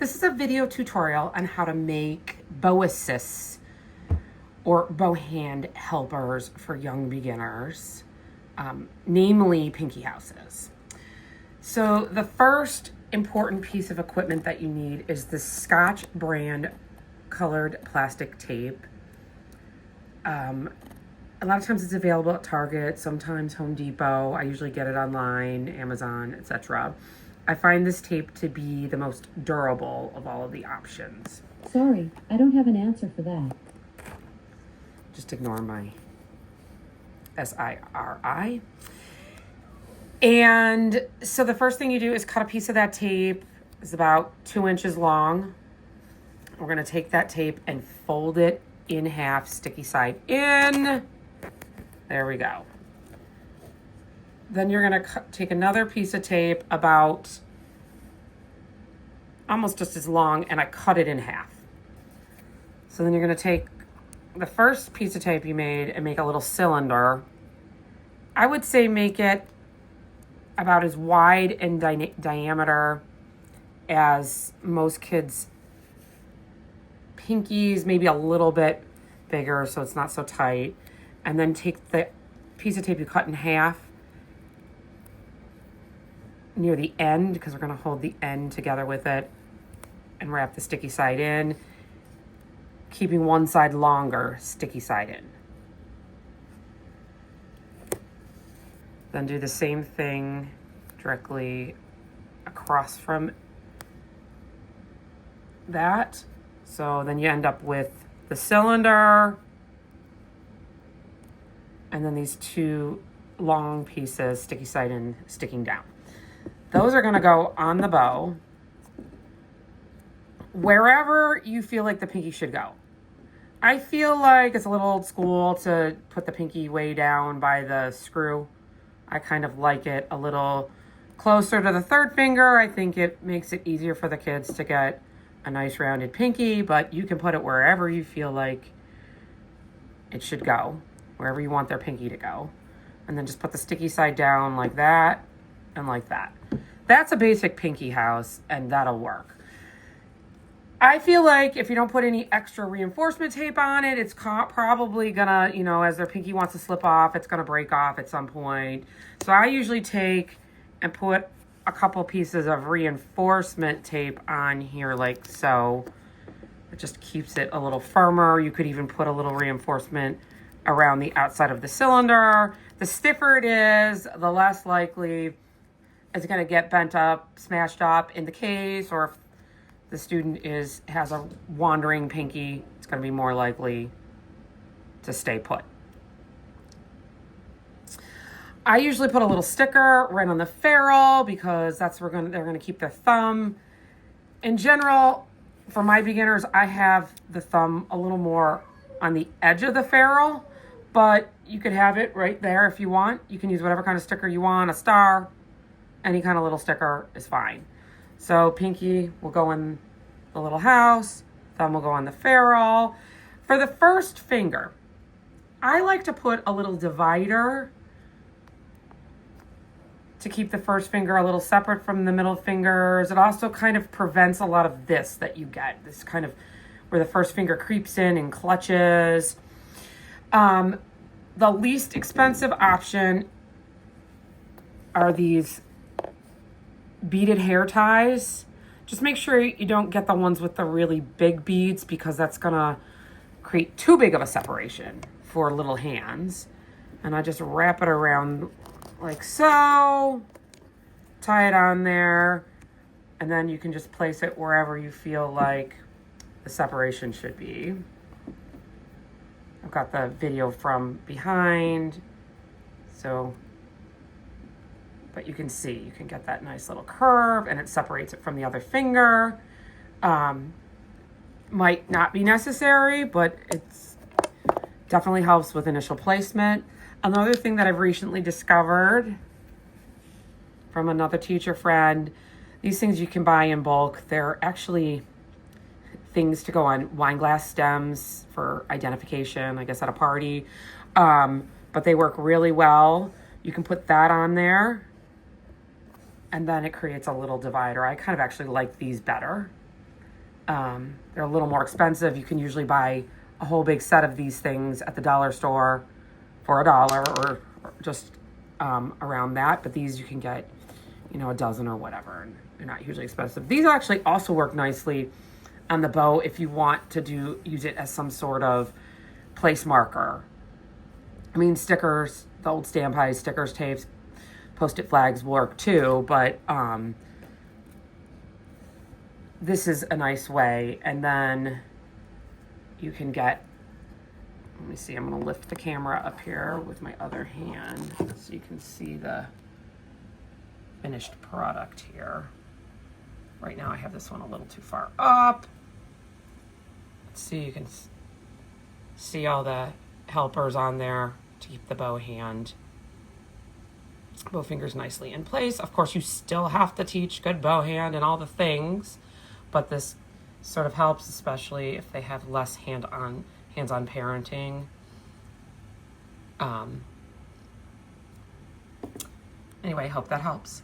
This is a video tutorial on how to make bow assists or bow hand helpers for young beginners, namely pinky houses. So the first important piece of equipment that you need is the Scotch brand colored plastic tape. A lot of times it's available at Target, sometimes Home Depot. I usually get it online, Amazon, etc. I find this tape to be the most durable of all of the options. Sorry, I don't have an answer for that. Just ignore my SIRI. And so the first thing you do is cut a piece of that tape. It's about 2 inches long. We're going to take that tape and fold it in half, sticky side in. There we go. Then you're going to take another piece of tape about almost just as long, and I cut it in half. So then you're going to take the first piece of tape you made and make a little cylinder. I would say make it about as wide in diameter as most kids' pinkies, maybe a little bit bigger so it's not so tight. And then take the piece of tape you cut in half near the end, because we're going to hold the end together with it, and wrap the sticky side in, keeping one side longer, sticky side in. Then do the same thing directly across from that. So then you end up with the cylinder and then these two long pieces, sticky side in, sticking down. Those are going to go on the bow wherever you feel like the pinky should go. I feel like it's a little old school to put the pinky way down by the screw. I kind of like it a little closer to the third finger. I think it makes it easier for the kids to get a nice rounded pinky, but you can put it wherever you feel like it should go, wherever you want their pinky to go. And then just put the sticky side down like that and like that. That's a basic pinky house, and that'll work. I feel like if you don't put any extra reinforcement tape on it, it's probably gonna, as their pinky wants to slip off, it's gonna break off at some point. So I usually take and put a couple pieces of reinforcement tape on here like so. It just keeps it a little firmer. You could even put a little reinforcement around the outside of the cylinder. The stiffer it is, the less likely it's gonna get bent up, smashed up in the case, or if the student has a wandering pinky, it's going to be more likely to stay put. I usually put a little sticker right on the ferrule because that's where they're going to keep their thumb. In general, for my beginners, I have the thumb a little more on the edge of the ferrule, but you could have it right there if you want. You can use whatever kind of sticker you want, a star, any kind of little sticker is fine. So pinky will go in the little house, thumb will go on the ferrule. For the first finger, I like to put a little divider to keep the first finger a little separate from the middle fingers. It also kind of prevents a lot of this that you get, this kind of where the first finger creeps in and clutches. The least expensive option are these beaded hair ties. Just make sure you don't get the ones with the really big beads, because that's gonna create too big of a separation for little hands. And I just wrap it around like so, tie it on there, and then you can just place it wherever you feel like the separation should be. I've got the video from behind, but you can see, you can get that nice little curve, and it separates it from the other finger. Might not be necessary, but it's definitely helps with initial placement. Another thing that I've recently discovered from another teacher friend, these things you can buy in bulk. They're actually things to go on wine glass stems for identification, I guess, at a party. But they work really well. You can put that on there, and then it creates a little divider. I kind of actually like these better. They're a little more expensive. You can usually buy a whole big set of these things at the dollar store for $1 or just around that. But these you can get, a dozen or whatever, and they're not hugely expensive. These actually also work nicely on the bow if you want to use it as some sort of place marker. I mean, stickers, the old stamp hides, stickers, tapes, Post-it flags work too, but this is a nice way. And then you can get, let me see, I'm going to lift the camera up here with my other hand so you can see the finished product here. Right now I have this one a little too far up. Let's see, you can see all the helpers on there to keep the bow fingers nicely in place. Of course, you still have to teach good bow hand and all the things, but this sort of helps, especially if they have less hands-on parenting. Anyway, I hope that helps.